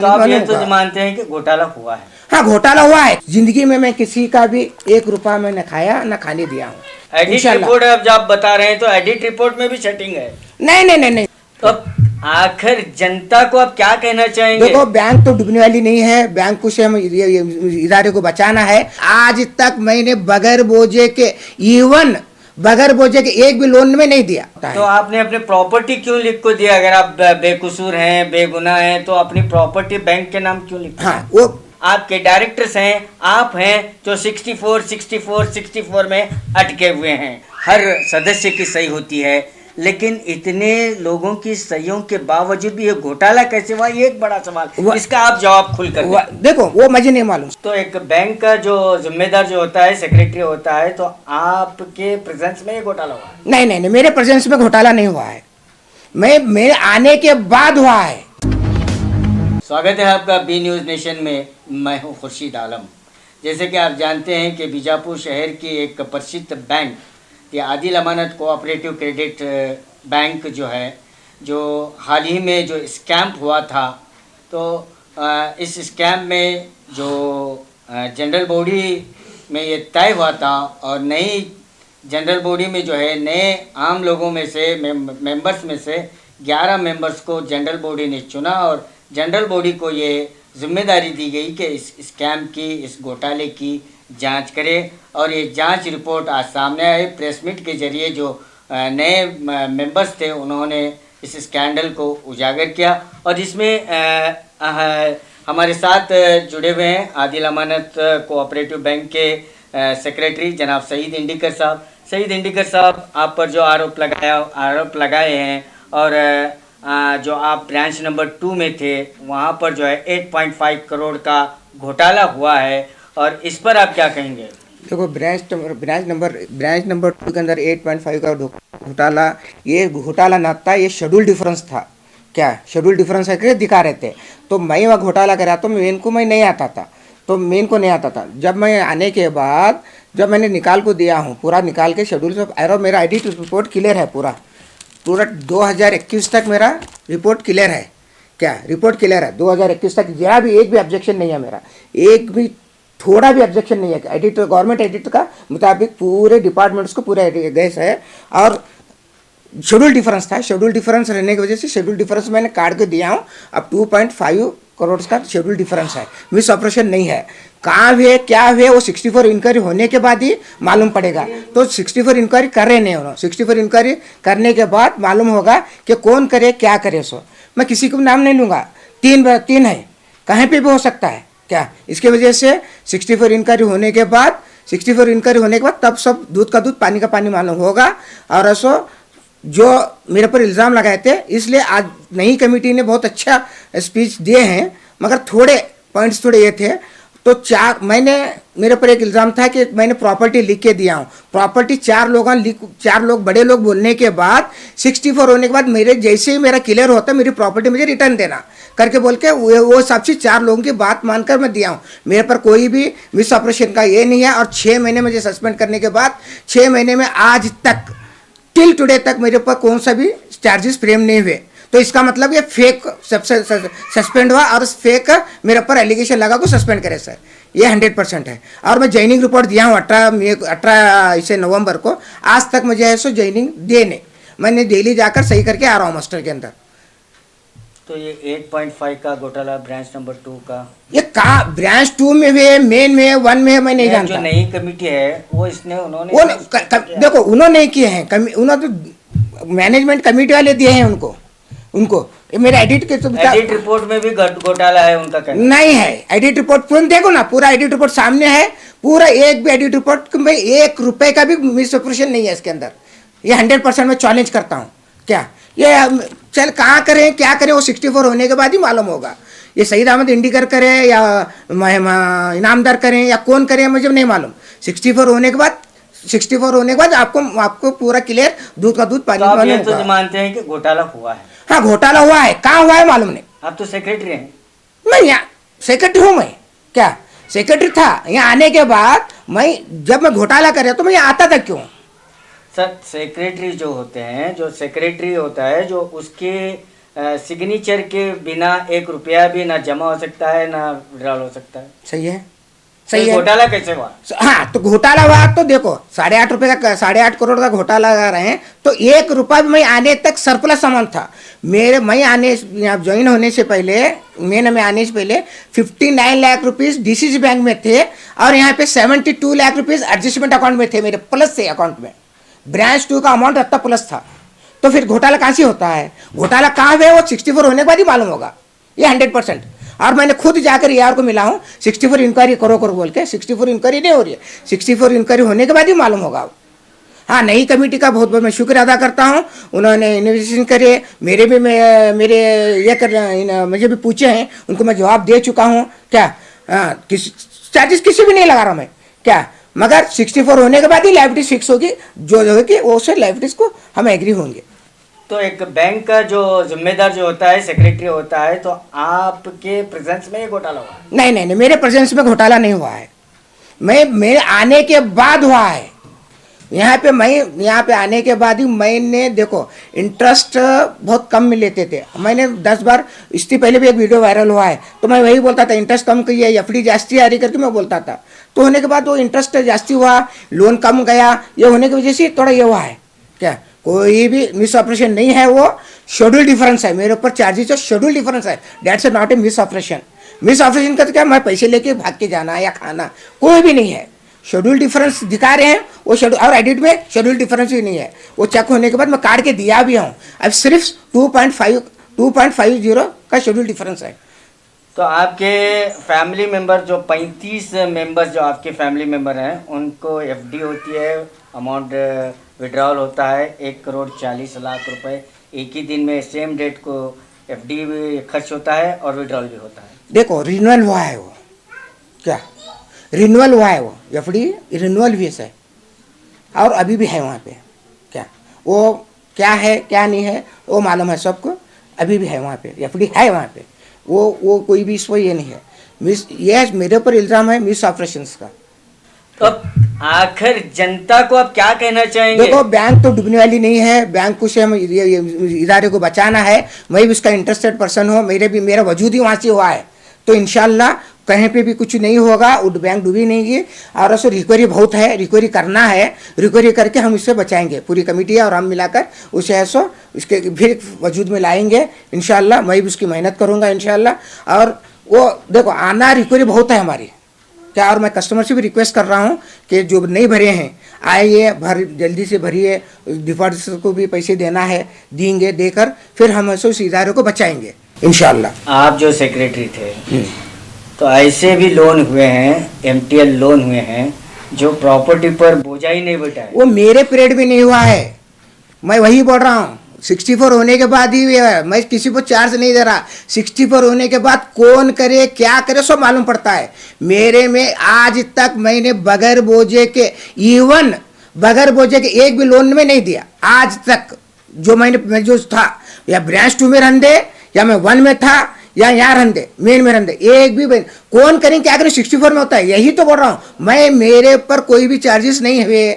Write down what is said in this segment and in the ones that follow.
तो आप ये तो मानते हैं कि घोटाला हुआ है? हाँ, घोटाला हुआ है। जिंदगी में मैं किसी का भी 1 रुपया मैं न खाया न खाने दिया हूँ। एडिट रिपोर्ट अब आप बता रहे हैं तो एडिट रिपोर्ट में भी सेटिंग है? नहीं नहीं नहीं नहीं। तो आखिर जनता को आप क्या कहना चाहेंगे? देखो, बैंक तो डूबने वाली नहीं है। बैंक को से हम इदारे को बचाना है। आज तक मैंने बगैर बोझे के बगैर बोझे के एक भी लोन में नहीं दिया। तो आपने अपने प्रॉपर्टी क्यों लिख को दिया? अगर आप बेकसूर हैं, बेगुनाह हैं, तो अपनी प्रॉपर्टी बैंक के नाम क्यों लिख? हाँ, वो आपके डायरेक्टर्स हैं, आप हैं जो 64 में अटके हुए हैं। हर सदस्य की सही होती है, लेकिन इतने लोगों की सहियों के बावजूद भी ये घोटाला कैसे हुआ, ये एक बड़ा सवाल। इसका आप जवाब खुलकर देखो, वो मुझे नहीं मालूम। तो एक बैंक का जो जिम्मेदार जो होता है, सेक्रेटरी होता है, तो आपके प्रेजेंस में ये घोटाला हुआ? नहीं नहीं नहीं, मेरे प्रेजेंस में घोटाला नहीं हुआ है। मेरे आने के बाद हुआ है। स्वागत है आपका बी न्यूज़ नेशन में। मैं हूं खुर्शीद आलम। जैसे कि आप जानते हैं कि बीजापुर शहर की एक प्रसिद्ध बैंक, ये आदिल अमानत कोऑपरेटिव क्रेडिट बैंक जो है, जो हाल ही में जो स्कैम हुआ था, तो इस स्कैम में जो जनरल बॉडी में ये तय हुआ था, और नई जनरल बॉडी में जो है नए आम लोगों में से मेंबर्स में से 11 मेंबर्स को जनरल बॉडी ने चुना, और जनरल बॉडी को ये जिम्मेदारी दी गई कि इस स्कैम की, इस घोटाले की जांच करे। और ये जांच रिपोर्ट आज सामने आई। प्रेस मीट के जरिए जो नए मेंबर्स थे, उन्होंने इस स्कैंडल को उजागर किया। और इसमें हमारे साथ जुड़े हुए हैं आदिल अमानत कोऑपरेटिव बैंक के सेक्रेटरी जनाब सईद इंडिकर साहब। सईद इंडिकर साहब, आप पर जो आरोप लगाए हैं, और जो आप ब्रांच नंबर 2 में थे, वहाँ पर जो है 8.5 करोड़ का घोटाला हुआ है, और इस पर आप क्या कहेंगे? देखो, ब्रांच नंबर 2 के अंदर 8.5 का घोटाला, ये घोटाला न था, ये शेड्यूल डिफरेंस था। क्या शेड्यूल डिफरेंस है कि दिखा रहे थे। तो मैं वहाँ घोटाला करा, तो मेन को मैं नहीं आता था। जब मैं आने के बाद, जब मैंने निकाल को दिया हूँ, पूरा निकाल के शेड्यूल से एरो, मेरा एडिट रिपोर्ट क्लियर है। पूरा 2021 तक मेरा रिपोर्ट क्लियर है। क्या रिपोर्ट क्लियर है? 2021 तक जरा भी एक भी ऑब्जेक्शन नहीं है मेरा, एक भी थोड़ा भी ऑब्जेक्शन नहीं है। एडिट, गवर्नमेंट एडिट का मुताबिक पूरे डिपार्टमेंट्स को पूरा गैस है। और शेड्यूल डिफरेंस था, शेड्यूल डिफरेंस रहने की वजह से शेड्यूल डिफरेंस मैंने काट के दिया हूँ। अब 2.5 करोड़ का शेड्यूल डिफरेंस है, मिस ऑपरेशन नहीं है। कहाँ हुए, क्या हुए, वो 64 इंक्वायरी होने के बाद ही मालूम पड़ेगा। तो 64 इंक्वायरी कर रहे नहीं उन्होंने। 64 इंक्वायरी करने के बाद मालूम होगा कि कौन करे, क्या करे। सो मैं किसी को नाम नहीं लूँगा। 3 है, कहीं पे भी हो सकता है। क्या इसके वजह से 64 इंक्वायरी होने के बाद तब सब दूध का दूध, पानी का पानी मालूम होगा। और ऐसो जो मेरे पर इल्ज़ाम लगाए थे, इसलिए आज नई कमेटी ने बहुत अच्छा स्पीच दिए हैं, मगर थोड़े पॉइंट्स थोड़े ये थे। तो मेरे पर एक इल्ज़ाम था कि मैंने प्रॉपर्टी लिख के दिया हूँ। प्रॉपर्टी 4 लोग बड़े लोग बोलने के बाद, 64 होने के बाद मेरे जैसे ही मेरा क्लियर होता, मेरी प्रॉपर्टी मुझे रिटर्न देना करके बोल के वो हिसाब से 4 लोगों की बात मानकर मैं दिया हूँ। मेरे पर कोई भी मिस ऑपरेशन का ये नहीं है। और 6 महीने मुझे सस्पेंड करने के बाद, 6 महीने में आज तक टिल टुडे तक मेरे पर कौन सा भी चार्जेस फ्रेम नहीं हुए। तो इसका मतलब ये फेक सस्पेंड हुआ, और फेक मेरे पर एलिगेशन लगा को सस्पेंड करे सर, ये 100% है। और मैं ज्वाइनिंग रिपोर्ट दिया हूँ 18 नवंबर को। आज तक मुझे ऐसा ज्वाइनिंग देने, मैंने डेली जाकर सही करके आ रहा हूँ मास्टर के अंदर। तो ये 8.5 का घोटाला ब्रांच नंबर 2 का, ये कहाँ ब्रांच 2 में हुए, मेन में, 1 में, मैं नहीं जानता। जो नई कमेटी है वो उन्होंने देखो, उन्होंने किए हैं, उन्होंने तो मैनेजमेंट कमेटी वाले दिए हैं उनको। मेरा एडिट रिपोर्ट में भी घोटाला है उनका कहना? नहीं है। एडिट रिपोर्ट तुरंत देखो ना, पूरा एडिट रिपोर्ट सामने है। पूरा एक भी एडिट रिपोर्ट में 1 रुपए का भी मिस ऑपरेशन नहीं है इसके अंदर। ये 100% मैं चैलेंज करता हूँ। क्या ये चल कहाँ करें, क्या करें, वो 64 होने के बाद ही मालूम होगा। ये सईद अहमद इंडिकर करे या इनामदार करें या कौन करे, मुझे नहीं मालूम। 64 होने के बाद आपको पूरा क्लियर, दूध का दूध, पानी का पानी होगा। तो मानते हैं कि घोटाला हुआ है? हाँ, घोटाला हुआ है। कहाँ हुआ है मालूम नहीं। आप तो सेक्रेटरी हैं। मैं यहाँ सेक्रेटरी हूँ। मैं क्या सेक्रेटरी था? यहाँ आने के बाद जब मैं घोटाला कर रहा तो मैं यहाँ आता था क्यों? सर, सेक्रेटरी जो होते हैं, जो सेक्रेटरी होता है, जो उसके सिग्नेचर के बिना 1 रुपया भी ना जमा हो सकता है ना विड्रॉल हो सकता है। सही है, तो सही है। घोटाला कैसे हुआ? हाँ, तो घोटाला हुआ तो देखो 8.5 रुपए का 8.5 करोड़ का घोटाला लगा रहे हैं, तो 1 रुपया भी मैं आने तक सरप्लस सामान था मैं आने यहाँ ज्वाइन होने से पहले, में आने से पहले 59 लाख रुपीस डीसीसी बैंक में थे और यहाँ पे 72 लाख रुपीस एडजस्टमेंट अकाउंट में थे, मेरे प्लस से अकाउंट में। ब्रांच 2 का अमाउंट रखता प्लस था, तो फिर घोटाला कहाँ से होता है? घोटाला कहाँ है वो 64 होने के बाद ही मालूम होगा, ये 100%। और मैंने खुद जाकर यार को मिला हूँ, 64 इंक्वायरी करो बोल के, 64 इंक्वायरी नहीं हो रही है, 64 इंक्वायरी होने के बाद ही मालूम होगा। हाँ, नई कमेटी का बहुत बहुत मैं शुक्र अदा करता हूँ, उन्होंने इन्वेस्टिगेशन करे, मेरे ये कर मुझे भी पूछे हैं, उनको मैं जवाब दे चुका हूँ। क्या चार्जेस किसी भी नहीं लगा रहा मैं, क्या मगर 64 होने के बाद ही लाइबिलिटीज फिक्स होगी, जो होगी वो से लाइबिलिटीज को हम एग्री होंगे। तो एक बैंक का जो जिम्मेदार जो होता है, सेक्रेटरी होता है, तो आपके प्रेजेंस में ये घोटाला हुआ? नहीं, मेरे प्रेजेंस में घोटाला नहीं हुआ है, मेरे आने के बाद हुआ है। यहाँ पे आने के बाद ही मैंने देखो इंटरेस्ट बहुत कम में लेते थे, मैंने 10 बार, इससे पहले भी एक वीडियो वायरल हुआ है, तो मैं वही बोलता था इंटरेस्ट कम किया, एफडी जास्ती आ रही करके मैं बोलता था। तो होने के बाद वो इंटरेस्ट जास्ती हुआ, लोन कम गया, ये होने की वजह से थोड़ा ये हुआ है। क्या कोई भी मिस ऑपरेशन नहीं है, वो शेड्यूल डिफरेंस है, मेरे ऊपर चार्जेस शेड्यूल डिफरेंस है, that's not a miss operation. Miss operation का तो क्या मैं पैसे लेके भाग के जाना या खाना, कोई भी नहीं है। शेड्यूल डिफरेंस दिखा रहे हैं वो शेड्यूल, और एडिट में शेड्यूल डिफरेंस ही नहीं है, वो चेक होने के बाद मैं काट के दिया भी हूँ। अब सिर्फ 2.50 का शेड्यूल डिफरेंस है। तो आपके फैमिली मेंबर जो 35 मेंबर्स जो आपके फैमिली मेंबर हैं, उनको एफडी होती है, अमाउंट विड्रॉल होता है 1,40,00,000 रुपए, एक ही दिन में सेम डेट को एफडी भी खर्च होता है और विड्रॉल भी होता है। देखो रिन्यूअल हुआ है, वो क्या रिन्यूअल हुआ है, वो एफडी रिन्यूअल भी है और अभी भी है वहाँ पे। क्या वो क्या है क्या नहीं है वो मालूम है सबको, अभी भी है वहाँ पे, एफडी है वहाँ पे, वो कोई भी इसको ये नहीं है। ये मेरे ऊपर इल्ज़ाम है मिस ऑपरेशंस का। तो आखिर जनता को आप क्या कहना चाहेंगे? देखो बैंक तो डूबने वाली नहीं है, बैंक को से हम इदारे को बचाना है, मैं भी उसका इंटरेस्टेड पर्सन हूँ, मेरा वजूद ही वहाँ से हुआ है, तो इंशाल्लाह कहीं पे भी कुछ नहीं होगा, बैंक डूबी नहीं है। और उसको रिकवरी बहुत है, रिकवरी करना है, रिकवरी करके हम इससे बचाएंगे, पूरी कमेटी और हम मिलाकर उसे ऐसा इसके फिर वजूद में लाएंगे इंशाल्लाह। मैं भी उसकी मेहनत करूँगा इंशाल्लाह। और वो देखो आना रिकवरी बहुत है हमारी, क्या, और मैं कस्टमर से भी रिक्वेस्ट कर रहा हूँ कि जो नहीं भरे हैं आइए, जल्दी से भरिए, डिफॉल्टर्स को भी पैसे देना है, देंगे, देकर फिर हम ऐसे उस इदारे को बचाएंगे इंशाल्लाह। आप जो सेक्रेटरी थे, तो ऐसे भी लोन हुए हैं, एमटीएल लोन हुए हैं, जो प्रॉपर्टी पर बोझा ही नहीं बैठा है। वो मेरे पीरियड में नहीं हुआ है, मैं वही बोल रहा हूँ, 64 होने के बाद ही है, मैं किसी को चार्ज नहीं दे रहा। 64 होने के बाद कौन करे क्या करे सब मालूम पड़ता है। मेरे में आज तक मैंने बगैर बोझे के, इवन बगैर बोझे के एक भी लोन में नहीं दिया आज तक। मैं जो था या ब्रांच 2 में रहने दे या मैं 1 में था या यहाँ रहने दे, मेन में रहने दे, एक भी कौन करें क्या करें, 64 में होता है, यही तो बोल रहा हूँ मैं। मेरे पर कोई भी चार्जेस नहीं हुए,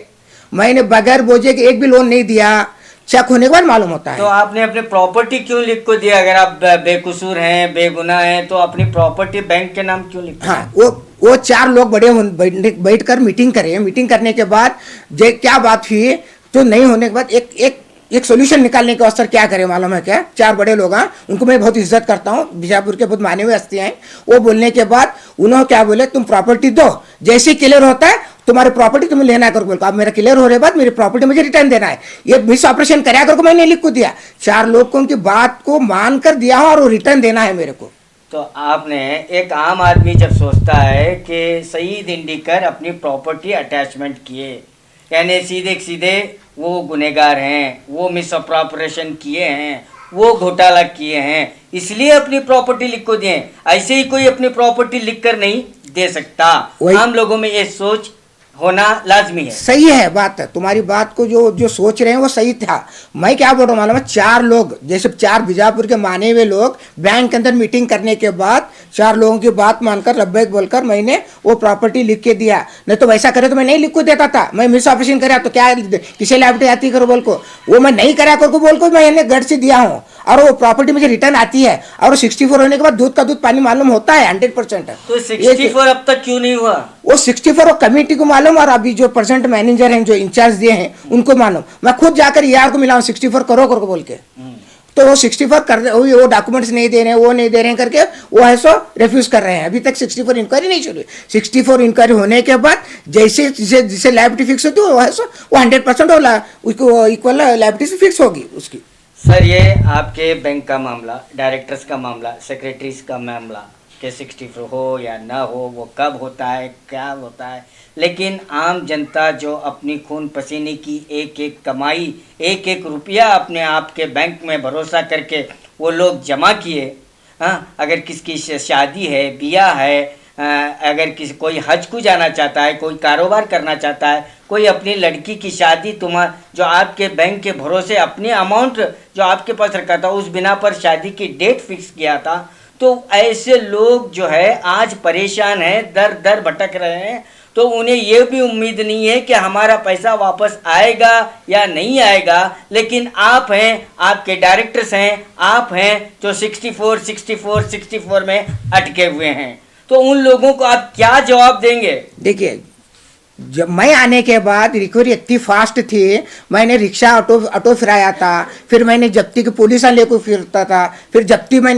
मैंने बगैर बोझे के एक भी लोन नहीं दिया, चेक होने के बाद मालूम होता है। तो आपने अपने प्रॉपर्टी क्यों लिख को दिया? अगर आप बेकसूर हैं, बेगुनाह हैं, तो अपनी प्रॉपर्टी बैंक के नाम क्यों लिख? हाँ, वो 4 लोग बैठ कर मीटिंग करे, मीटिंग करने के बाद क्या बात हुई, तो नहीं होने के बाद एक सोल्यूशन निकालने के वास्ते क्या करें मालूम है क्या, 4 बड़े लोग हैं, उनको मैं बहुत इज्जत करता हूँ, बीजापुर के बहुत माने हुए हस्ती हैं। वो बोलने के बाद उन्होंने क्या बोले, तुम प्रॉपर्टी दो, जैसे ही क्लियर होता है तुम्हारी प्रॉपर्टी तुम्हें लेना कर बोल, अब मेरा क्लियर होने के बाद मेरी प्रॉपर्टी मुझे रिटर्न देना है। ये मिस ऑपरेशन कराया करके मैंने लिख को दिया, 4 लोग को उनकी बात को मान कर दिया और वो रिटर्न देना है मेरे को। तो आपने, एक आम आदमी जब सोचता है कि सईद इंडिकर अपनी प्रॉपर्टी अटैचमेंट किए, यानी सीधे वो गुनेगार हैं, वो मिस ऑपरेशन किए हैं, वो घोटाला किए हैं, इसलिए अपनी प्रॉपर्टी लिख को दिए। ऐसे ही कोई अपनी प्रॉपर्टी लिख कर नहीं दे सकता। आम लोगों में ये सोच होना लाजमी है। सही है बात है तुम्हारी, बात को जो सोच रहे हैं वो सही था। मैं क्या बोल रहा हूँ मालूम है, 4 लोग जैसे 4 बीजापुर के माने हुए लोग बैंक के अंदर मीटिंग करने के बाद 4 लोगों की बात मानकर लब्बैक बोलकर मैंने वो प्रॉपर्टी लिख के दिया। नहीं तो वैसा करे तो मैं नहीं लिख को देता था, मैं मिस ऑपरेशन करा तो क्या किसी लाइबिलिटी आती करो बोल को, वो मैं नहीं करा कर को बोल को मैंने गढ़ से दिया हूँ। और वो प्रॉपर्टी मुझे रिटर्न आती है और 64 होने के बाद दूध का दूध पानी मालूम होता है 100%। तो 64 अब तक क्यों नहीं हुआ? वो 64 वो कमेटी को मालूम और अभी जो प्रेजेंट मैनेजर हैं जो इंचार्ज दिए हैं उनको मालूम। मैं खुद जाकर ER को मिला हूँ 64 करो बोल के। तो वो 64 कर रहे, वो डॉक्यूमेंट्स नहीं दे रहे हैं, वो नहीं दे रहे हैं करके वो है सो रिफ्यूज कर रहे हैं। अभी तक 64 इंक्वायरी नहीं शुरू हुई। 64 इंक्वायरी होने के बाद जैसे जिसे लाइबिलिटी फिक्स होती है वो है सो वो 100% उसको इक्वल लाइबिलिटी से फिक्स होगी उसकी। सर, ये आपके बैंक का मामला, डायरेक्टर्स का मामला, सेक्रेटरीज का मामला कि 64 हो या ना हो, वो कब होता है, क्या होता है, लेकिन आम जनता जो अपनी खून पसीने की एक एक कमाई, एक एक रुपया अपने आप के बैंक में भरोसा करके वो लोग जमा किए। हाँ, अगर किसकी शादी है, ब्याह है, अगर किसी कोई हज को जाना चाहता है, कोई कारोबार करना चाहता है, कोई अपनी लड़की की शादी जो आपके बैंक के भरोसे अपने अमाउंट जो आपके पास रखा था उस बिना पर शादी की डेट फिक्स किया था, तो ऐसे लोग जो है आज परेशान हैं, दर दर भटक रहे हैं। तो उन्हें ये भी उम्मीद नहीं है कि हमारा पैसा वापस आएगा या नहीं आएगा। लेकिन आप हैं, आपके डायरेक्टर्स हैं, आप हैं जो 64 में अटके हुए हैं। तो उन लोगों को आप क्या जवाब देंगे? देखिए, जब मैं आने के बाद रिकवरी इतनी फास्ट थी, मैंने रिक्शा ऑटो फिराया था, फिर मैंने जब्ती की पुलिस लेकर फिरता था, फिर जब्ती मैं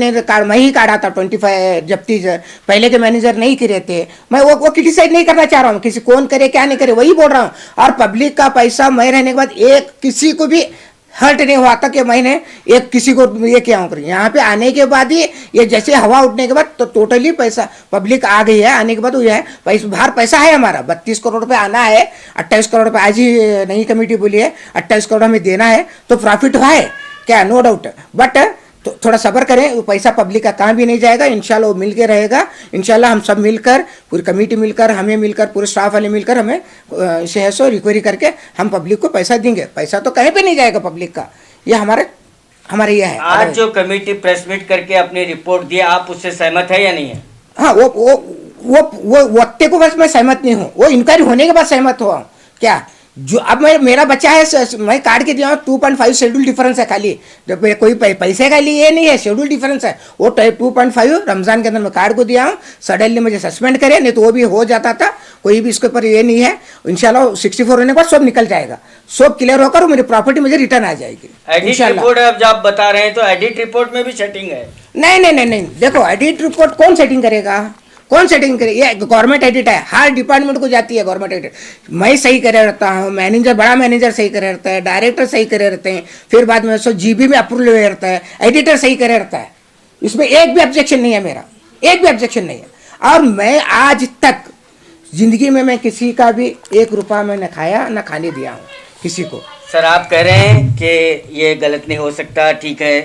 ही काटा था 25 जब्ती से। पहले के मैनेजर नहीं करे थे। मैं वो क्रिटिसाइज नहीं करना चाह रहा हूँ, किसी कौन करे क्या नहीं करे वही बोल रहा हूँ। और पब्लिक का पैसा मैं रहने के बाद एक किसी को भी हर्ट नहीं हुआ था कि मैंने एक किसी को ये क्या हूँ। यहाँ पे आने के बाद ही ये जैसे हवा उठने के बाद तो टोटली पैसा पब्लिक आ गई है। आने के बाद वो है पैसा, बाहर पैसा है हमारा 32 करोड़ रुपए आना है। 28 करोड़ रुपए आज ही नई कमेटी बोली है 28 करोड़ हमें देना है, तो प्रॉफिट हुआ है क्या, नो डाउट। बट तो थोड़ा सब्र करें, वो पैसा पब्लिक का कहाँ भी नहीं जाएगा, इंशाल्लाह वो मिल के रहेगा। इंशाल्लाह हम सब मिलकर, पूरी कमेटी मिलकर, हमें मिलकर, पूरे स्टाफ वाले मिलकर हमें इसे है सो रिकवरी करके हम पब्लिक को पैसा देंगे। पैसा तो कहीं पे नहीं जाएगा पब्लिक का, ये हमारे ये है। आज जो कमेटी प्रेस मीट करके अपनी रिपोर्ट दी, आप उससे सहमत है या नहीं है? हाँ, वो वक्ते को बस मैं सहमत नहीं हूँ, वो इंक्वायरी होने के बाद सहमत हुआ हूँ। क्या जो अब मेरा बच्चा है, मैं काट के दिया हूँ 2.5 शेड्यूल डिफरेंस है खाली, जब कोई पैसे का लिए ये नहीं है, शेड्यूल डिफरेंस है। वो 2.5 रमजान के अंदर मैं काट को दिया हूँ। सडनली मुझे सस्पेंड करे, नहीं तो वो भी हो जाता था, कोई भी इसके ऊपर ये नहीं है। इंशाल्लाह 64 होने के बाद सब निकल जाएगा, सब क्लियर होकर मेरी प्रॉपर्टी मुझे रिटर्न आ जाएगी। एडिट रिपोर्ट अब आप बता रहे हैं तो एडिट रिपोर्ट में भी सेटिंग है? नहीं, देखो एडिट रिपोर्ट कौन सेटिंग करेगा, कौन सेटिंग करे? ये गवर्नमेंट एडिट है, हर डिपार्टमेंट को जाती है गवर्नमेंट एडिट। मैं सही करे रहता हूँ, मैनेजर बड़ा मैनेजर सही करे रहता है, डायरेक्टर सही करे रहते हैं, फिर बाद में GB में अप्रूवल हुए रहता है, एडिटर सही करे रहता है। इसमें एक भी ऑब्जेक्शन नहीं है मेरा, एक भी ऑब्जेक्शन नहीं है। और मैं आज तक जिंदगी में मैं किसी का भी 1 रुपया मैं न खाया न खाने दिया हूँ किसी को। सर, आप कह रहे हैं कि ये गलत नहीं हो सकता, ठीक है,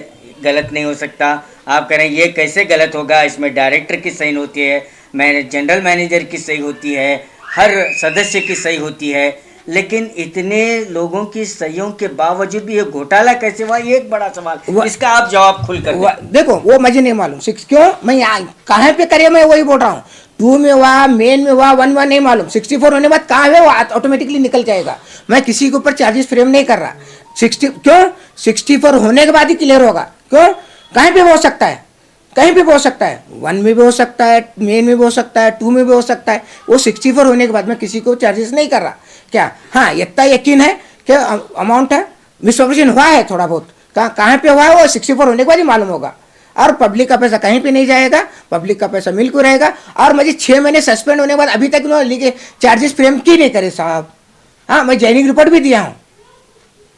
गलत नहीं हो सकता। आप कह रहे हैं ये कैसे गलत होगा, इसमें डायरेक्टर की सही होती है, जनरल मैनेजर की सही होती है, हर सदस्य की सही होती है, लेकिन इतने लोगों की सहियों के बावजूद भी ये घोटाला कैसे हुआ, ये एक बड़ा सवाल। इसका आप जवाब खुलकर देखो, वो मुझे नहीं मालूम क्यों, मैं कहाँ पे करे, मैं वही बोल रहा हूँ। 2 में हुआ, मेन में हुआ, 1 नहीं मालूम। 64 होने के बाद कहाँ है वो ऑटोमेटिकली निकल जाएगा। मैं किसी के ऊपर चार्जेस फ्रेम नहीं कर रहा। 64 होने के बाद ही क्लियर होगा। क्यों, कहीं पे भी हो सकता है, कहीं पे भी हो सकता है, 1 में भी हो सकता है, मेन में भी हो सकता है, 2 में भी हो सकता है। वो 64 होने के बाद मैं किसी को चार्जेस नहीं कर रहा। क्या, हाँ, इतना यकीन है कि अमाउंट है, मिसऑपरेशन हुआ है थोड़ा बहुत, कहाँ पे हुआ है वो 64 होने के बाद ही मालूम होगा। और पब्लिक का पैसा कहीं पे नहीं जाएगा, पब्लिक का पैसा मिल को रहेगा। और मुझे 6 महीने सस्पेंड होने के बाद अभी तक लिखे चार्जेस फ्रेम की नहीं करे साहब। हाँ, मैं जॉइनिंग रिपोर्ट भी दिया हूँ।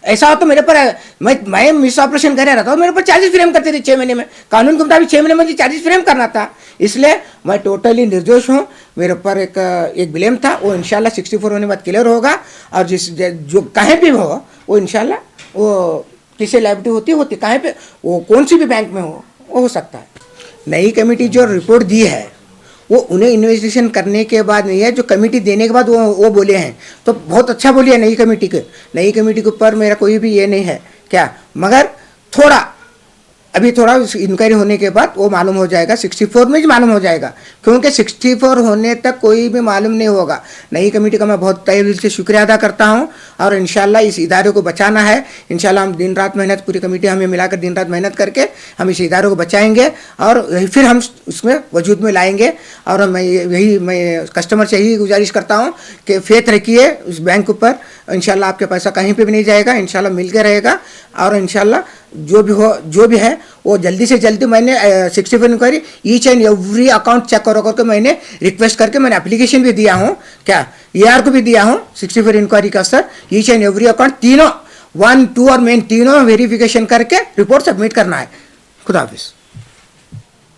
ऐसा हो तो मेरे पर मैं मिस ऑपरेशन कर रहा था, मेरे पर चार्जेस फ्रेम करते थे 6 महीने में। कानून के मुताबिक 6 महीने में मुझे चार्जेस फ्रेम करना था। इसलिए मैं टोटली निर्दोष हूँ। मेरे ऊपर एक ब्लेम था, वो इंशाल्लाह 64 होने के बाद क्लियर होगा। और जो कहीं भी हो वो इंशाल्लाह वो किसी लाइबिलिटी होती कहीं पे, वो कौन सी भी बैंक में वो हो सकता है। नई कमेटी जो रिपोर्ट दी है वो उन्हें इन्वेस्टिगेशन करने के बाद नहीं है, जो कमेटी देने के बाद वो बोले हैं, तो बहुत अच्छा बोली है नई कमेटी के ऊपर मेरा कोई भी ये नहीं है क्या, मगर थोड़ा अभी थोड़ा इंक्वायरी होने के बाद वो मालूम हो जाएगा, 64 में ही मालूम हो जाएगा, क्योंकि 64 होने तक कोई भी मालूम नहीं होगा। नई कमेटी का मैं बहुत तहे दिल से शुक्रिया अदा करता हूं और इंशाल्लाह इस इदारे को बचाना है। इंशाल्लाह हम दिन रात मेहनत, पूरी कमेटी हमें मिलाकर दिन रात मेहनत करके हम इस इदारे को बचाएंगे और फिर हम उसमें वजूद में लाएंगे। और मैं कस्टमर से यही गुजारिश करता हूँ कि फेथ रखिए उस बैंक ऊपर, इंशाल्लाह आपके पैसा कहीं पर भी नहीं जाएगा, इंशाल्लाह मिल के रहेगा। और इंशाल्लाह जो भी है वो जल्दी से जल्दी, मैंने 64 inquiry each and every account check करके मैंने रिक्वेस्ट करके मैंने एप्लीकेशन भी दिया हूँ, क्या ER को भी दिया हूँ 64 इंक्वायरी का sir. Each and every account तीनों 1, 2 और मेन तीनों वेरिफिकेशन करके रिपोर्ट सबमिट करना है। खुदा हाफिज़।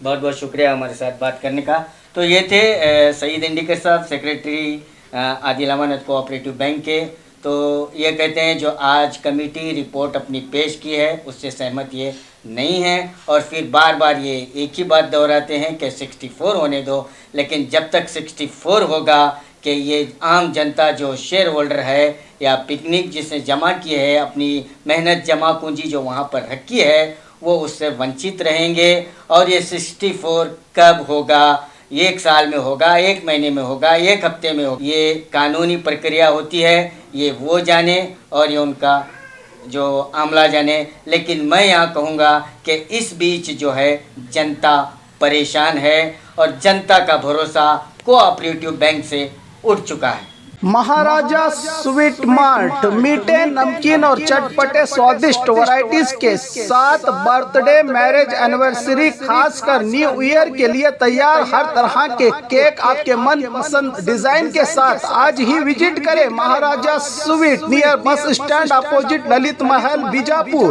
बहुत बहुत शुक्रिया हमारे साथ बात करने का। तो ये थे सईद इंडिकर साहब, सेक्रेटरी आदिल अमानत कोऑपरेटिव बैंक के। तो ये कहते हैं जो आज कमेटी रिपोर्ट अपनी पेश की है उससे सहमत ये नहीं है और फिर बार बार ये एक ही बात दोहराते हैं कि 64 होने दो, लेकिन जब तक 64 होगा कि ये आम जनता जो शेयर होल्डर है या पिकनिक जिसने जमा की है, अपनी मेहनत जमा पूंजी जो वहाँ पर रखी है, वो उससे वंचित रहेंगे। और ये 64 कब होगा, 1 साल में होगा, 1 महीने में होगा, 1 हफ्ते में होगा, ये कानूनी प्रक्रिया होती है, ये वो जाने और ये उनका जो आमला जाने। लेकिन मैं यहाँ कहूँगा कि इस बीच जो है जनता परेशान है और जनता का भरोसा कोऑपरेटिव बैंक से उठ चुका है। महाराजा स्वीट मार्ट मीठे, नमकीन और चटपटे स्वादिष्ट वैरायटीज के साथ बर्थडे, मैरिज, एनिवर्सरी, खासकर न्यू ईयर के लिए तैयार हर तरह के केक आपके मन पसंद डिजाइन के साथ आज ही विजिट करें Maharaja sweet, near bus stand, opposite Lalit Mahal, Bijapur.